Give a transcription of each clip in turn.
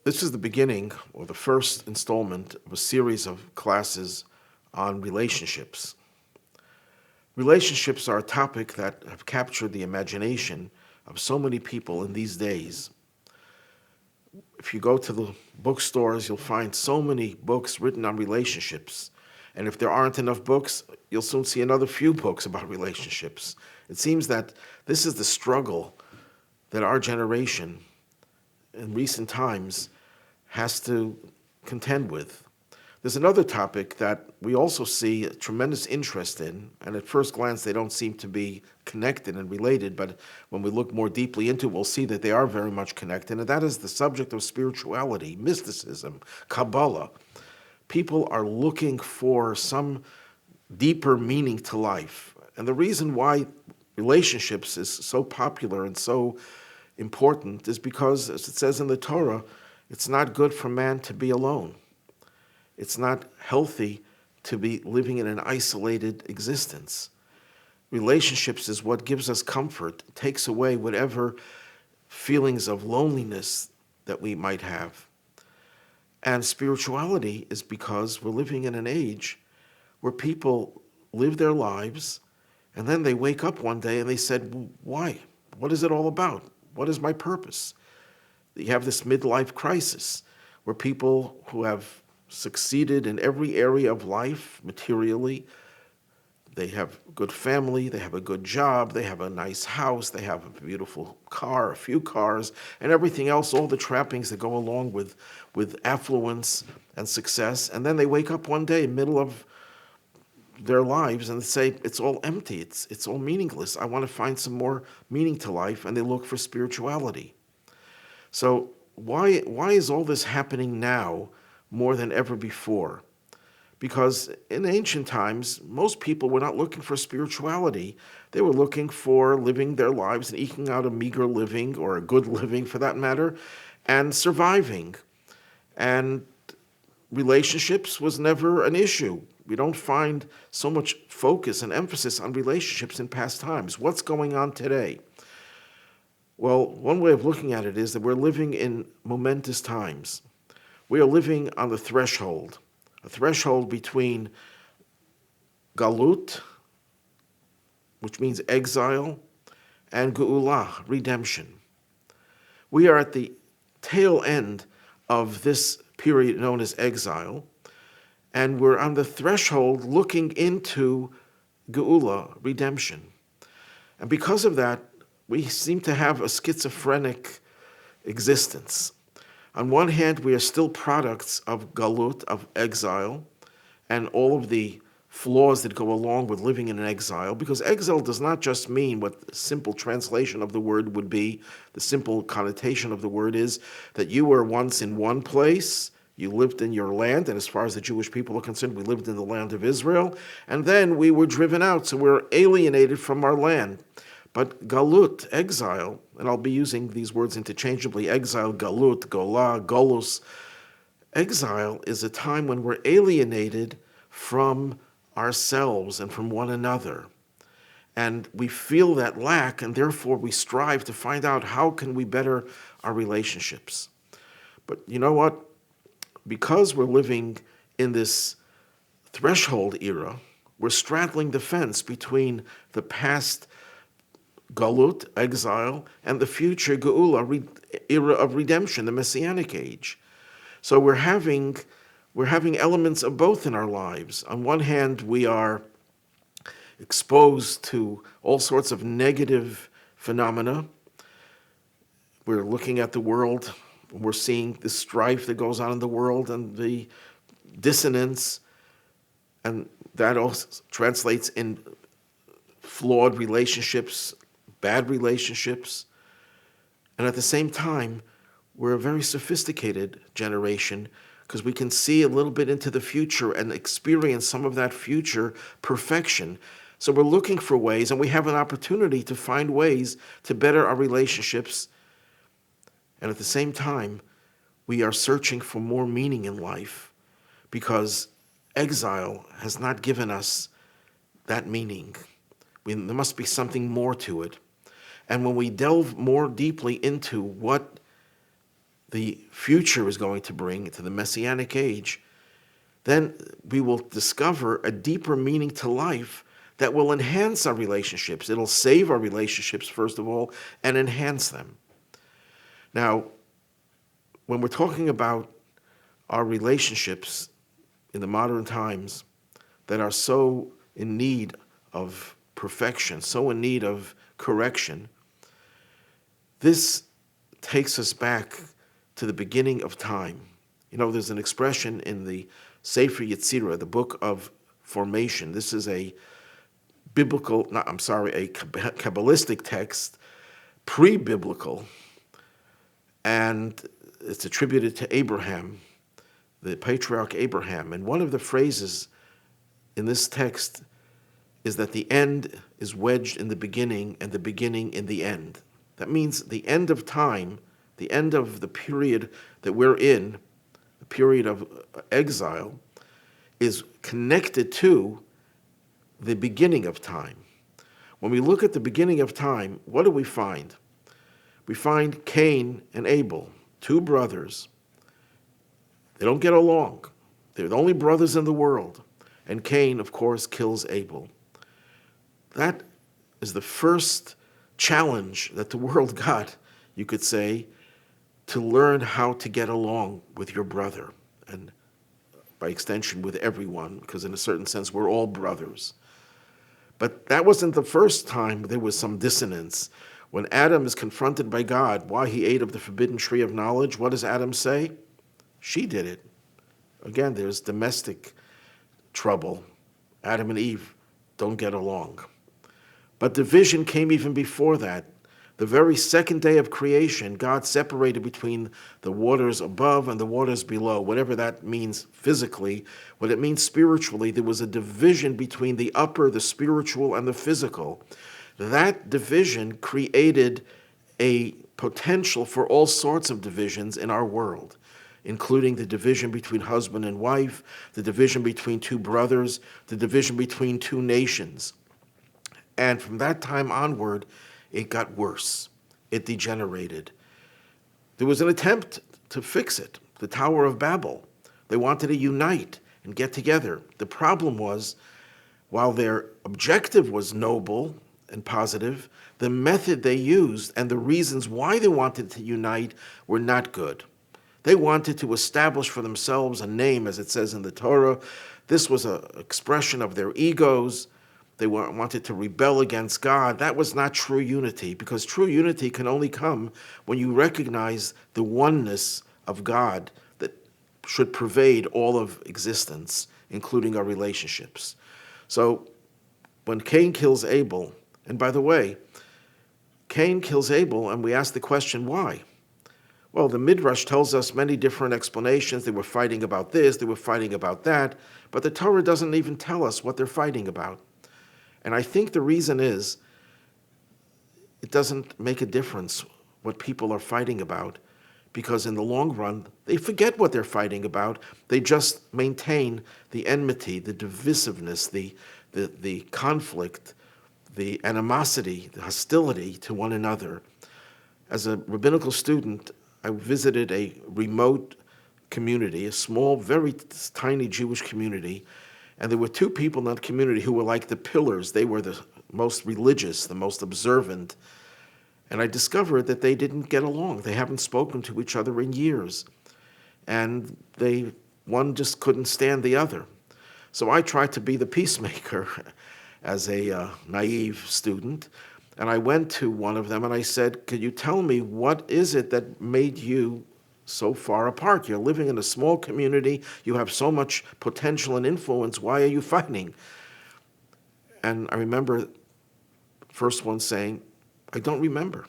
This is the beginning, or the first installment of a series of classes on relationships. Relationships are a topic that have captured the imagination of so many people in these days. If you go to the bookstores, you'll find so many books written on relationships. And if there aren't enough books, you'll soon see another few books about relationships. It seems that this is the struggle that our generation in recent times has to contend with. There's another topic that we also see a tremendous interest in, and at first glance they don't seem to be connected and related, but when we look more deeply into it, we'll see that they are very much connected, and that is the subject of spirituality, mysticism, Kabbalah. People are looking for some deeper meaning to life, and the reason why relationships is so popular and so important is because, as it says in the Torah, it's not good for man to be alone. It's not healthy to be living in an isolated existence. Relationships is what gives us comfort, takes away whatever feelings of loneliness that we might have. And spirituality is because we're living in an age where people live their lives and then they wake up one day and they said, why? What is it all about? What is my purpose? You have this midlife crisis where people who have succeeded in every area of life materially, they have a good family, they have a good job, they have a nice house, they have a beautiful car, a few cars, and everything else, all the trappings that go along with affluence and success. And then they wake up one day in the middle of their lives and they say, it's all empty, it's all meaningless. I want to find some more meaning to life, and they look for spirituality. So why is all this happening now more than ever before? Because in ancient times, most people were not looking for spirituality. They were looking for living their lives and eking out a meager living, or a good living for that matter, and surviving. And relationships was never an issue. We don't find so much focus and emphasis on relationships in past times. What's going on today? Well, one way of looking at it is that we're living in momentous times. We are living on the threshold, a threshold between galut, which means exile, and geula, redemption. We are at the tail end of this period known as exile, and we're on the threshold looking into geula, redemption. And because of that, we seem to have a schizophrenic existence. On one hand, we are still products of galut, of exile, and all of the flaws that go along with living in an exile, because exile does not just mean what the simple translation of the word would be. The simple connotation of the word is that you were once in one place, you lived in your land, and as far as the Jewish people are concerned, we lived in the land of Israel, and then we were driven out, so we're alienated from our land. But galut, exile, and I'll be using these words interchangeably, exile, galut, gola, golus. Exile is a time when we're alienated from ourselves and from one another. And we feel that lack, and therefore we strive to find out how can we better our relationships. But you know what? Because we're living in this threshold era, we're straddling the fence between the past galut, exile, and the future geula, era of redemption, the Messianic age. So we're having elements of both in our lives. On one hand, we are exposed to all sorts of negative phenomena. We're looking at the world, we're seeing the strife that goes on in the world and the dissonance, and that also translates in flawed relationships, bad relationships. And at the same time, we're a very sophisticated generation because we can see a little bit into the future and experience some of that future perfection. So we're looking for ways, and we have an opportunity to find ways to better our relationships. And at the same time, we are searching for more meaning in life because exile has not given us that meaning. There must be something more to it. And when we delve more deeply into what the future is going to bring, to the Messianic age, then we will discover a deeper meaning to life that will enhance our relationships. It'll save our relationships, first of all, and enhance them. Now, when we're talking about our relationships in the modern times that are so in need of perfection, so in need of correction, this takes us back to the beginning of time. You know, there's an expression in the Sefer Yetzirah, the book of formation. This is a Kabbalistic text, pre-biblical, and it's attributed to Abraham, the patriarch Abraham. And one of the phrases in this text is that the end is wedged in the beginning and the beginning in the end. That means the end of time, the end of the period that we're in, the period of exile, is connected to the beginning of time. When we look at the beginning of time, what do we find? We find Cain and Abel, two brothers. They don't get along. They're the only brothers in the world. And Cain, of course, kills Abel. That is the first challenge that the world got, you could say, to learn how to get along with your brother, and by extension with everyone, because in a certain sense we're all brothers. But that wasn't the first time there was some dissonance. When Adam is confronted by God why he ate of the forbidden tree of knowledge, what does Adam say? She did it. Again, there's domestic trouble. Adam and Eve don't get along. But division came even before that. The very second day of creation, God separated between the waters above and the waters below, whatever that means physically. What it means spiritually, there was a division between the upper, the spiritual, and the physical. That division created a potential for all sorts of divisions in our world, including the division between husband and wife, the division between two brothers, the division between two nations. And from that time onward, it got worse. It degenerated. There was an attempt to fix it, the Tower of Babel. They wanted to unite and get together. The problem was, while their objective was noble and positive, the method they used and the reasons why they wanted to unite were not good. They wanted to establish for themselves a name, as it says in the Torah. This was an expression of their egos. They wanted to rebel against God. That was not true unity, because true unity can only come when you recognize the oneness of God that should pervade all of existence, including our relationships. So when Cain kills Abel, and by the way, Cain kills Abel, and we ask the question, why? Well, the Midrash tells us many different explanations. They were fighting about this, they were fighting about that, but the Torah doesn't even tell us what they're fighting about. And I think the reason is it doesn't make a difference what people are fighting about, because in the long run, they forget what they're fighting about. They just maintain the enmity, the divisiveness, the conflict, the animosity, the hostility to one another. As a rabbinical student, I visited a remote community, a small, very tiny Jewish community, and there were two people in that community who were like the pillars. They were the most religious, the most observant. And I discovered that they didn't get along. They haven't spoken to each other in years. And one just couldn't stand the other. So I tried to be the peacemaker as a naive student. And I went to one of them and I said, could you tell me what is it that made you so far apart? You're living in a small community. You have so much potential and influence. Why are you fighting? And I remember the first one saying, I don't remember.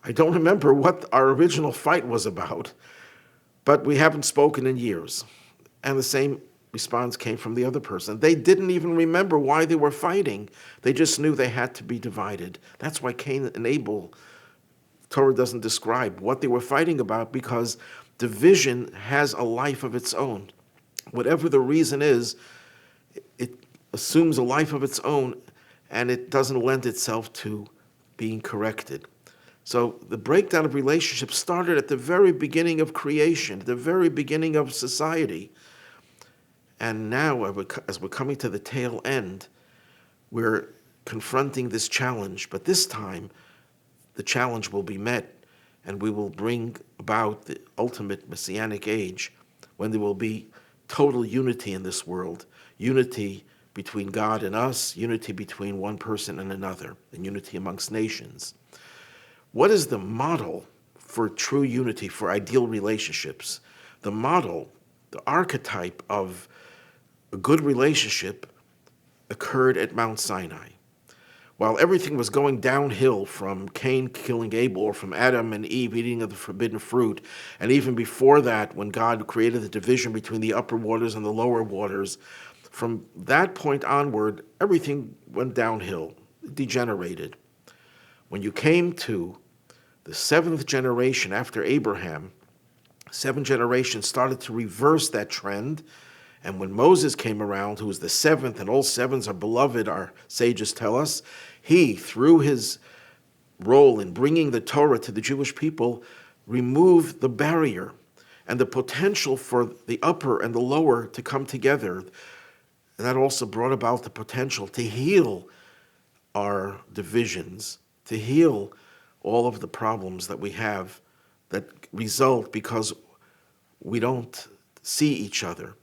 I don't remember what our original fight was about, but we haven't spoken in years. And the same response came from the other person. They didn't even remember why they were fighting. They just knew they had to be divided. That's why Cain and Abel, Torah doesn't describe what they were fighting about, because division has a life of its own. Whatever the reason is, it assumes a life of its own, and it doesn't lend itself to being corrected. So the breakdown of relationships started at the very beginning of creation, the very beginning of society. And now, as we're coming to the tail end, we're confronting this challenge. But this time, the challenge will be met, and we will bring about the ultimate messianic age, when there will be total unity in this world, unity between God and us, unity between one person and another, and unity amongst nations. What is the model for true unity, for ideal relationships? The model, the archetype of a good relationship occurred at Mount Sinai. While everything was going downhill from Cain killing Abel, or from Adam and Eve eating of the forbidden fruit, and even before that, when God created the division between the upper waters and the lower waters, from that point onward, everything went downhill, degenerated. When you came to the seventh generation after Abraham, 7 generations started to reverse that trend. And when Moses came around, who was the seventh, and all sevens are beloved, our sages tell us, he, through his role in bringing the Torah to the Jewish people, removed the barrier and the potential for the upper and the lower to come together. And that also brought about the potential to heal our divisions, to heal all of the problems that we have that result because we don't see each other.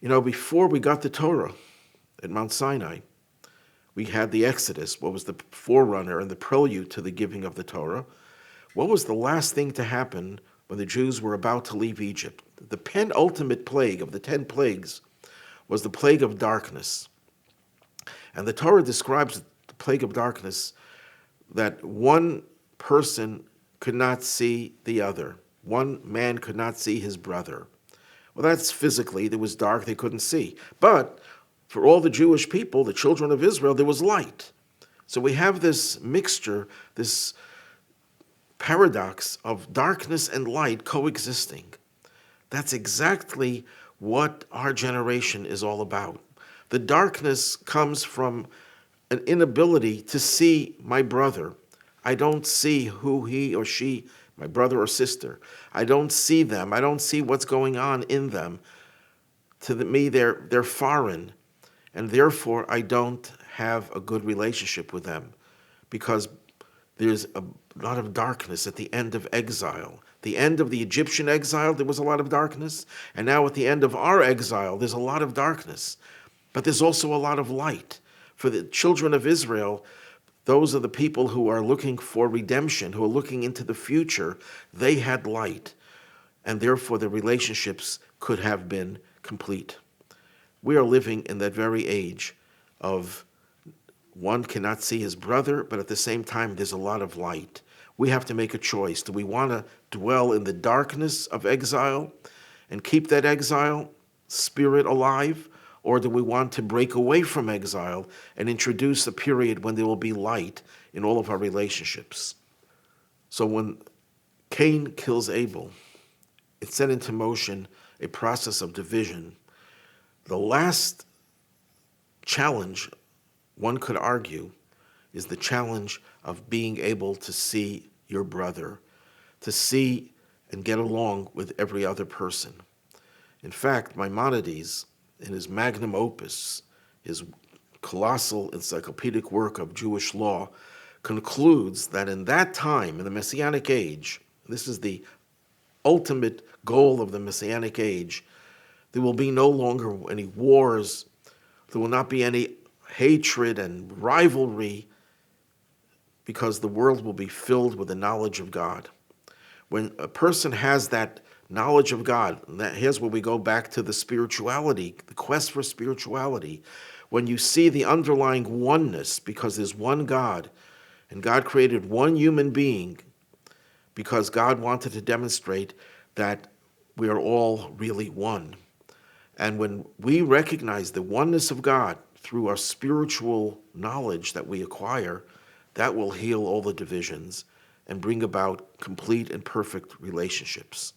You know, before we got the Torah at Mount Sinai, we had the Exodus, what was the forerunner and the prelude to the giving of the Torah. What was the last thing to happen when the Jews were about to leave Egypt? The penultimate plague of the 10 plagues was the plague of darkness. And the Torah describes the plague of darkness that one person could not see the other. One man could not see his brother. Well, that's physically, it was dark, they couldn't see. But for all the Jewish people, the children of Israel, there was light. So we have this mixture, this paradox of darkness and light coexisting. That's exactly what our generation is all about. The darkness comes from an inability to see my brother. I don't see who he or she, my brother or sister. I don't see them. I don't see what's going on in them. To me, they're foreign, and therefore I don't have a good relationship with them, because there's a lot of darkness at the end of exile. The end of the Egyptian exile, there was a lot of darkness, and now at the end of our exile, there's a lot of darkness. But there's also a lot of light. For the children of Israel, those are the people who are looking for redemption, who are looking into the future. They had light, and therefore the relationships could have been complete. We are living in that very age of one cannot see his brother, but at the same time, there's a lot of light. We have to make a choice. Do we want to dwell in the darkness of exile and keep that exile spirit alive? Or do we want to break away from exile and introduce a period when there will be light in all of our relationships? So when Cain kills Abel, it set into motion a process of division. The last challenge, one could argue, is the challenge of being able to see your brother, to see and get along with every other person. In fact, Maimonides, in his magnum opus, his colossal encyclopedic work of Jewish law, concludes that in that time, in the Messianic age, this is the ultimate goal of the Messianic age, there will be no longer any wars, there will not be any hatred and rivalry, because the world will be filled with the knowledge of God. When a person has that knowledge of God, and here's where we go back to the spirituality, the quest for spirituality. When you see the underlying oneness, because there's one God, and God created one human being, because God wanted to demonstrate that we are all really one. And when we recognize the oneness of God through our spiritual knowledge that we acquire, that will heal all the divisions and bring about complete and perfect relationships.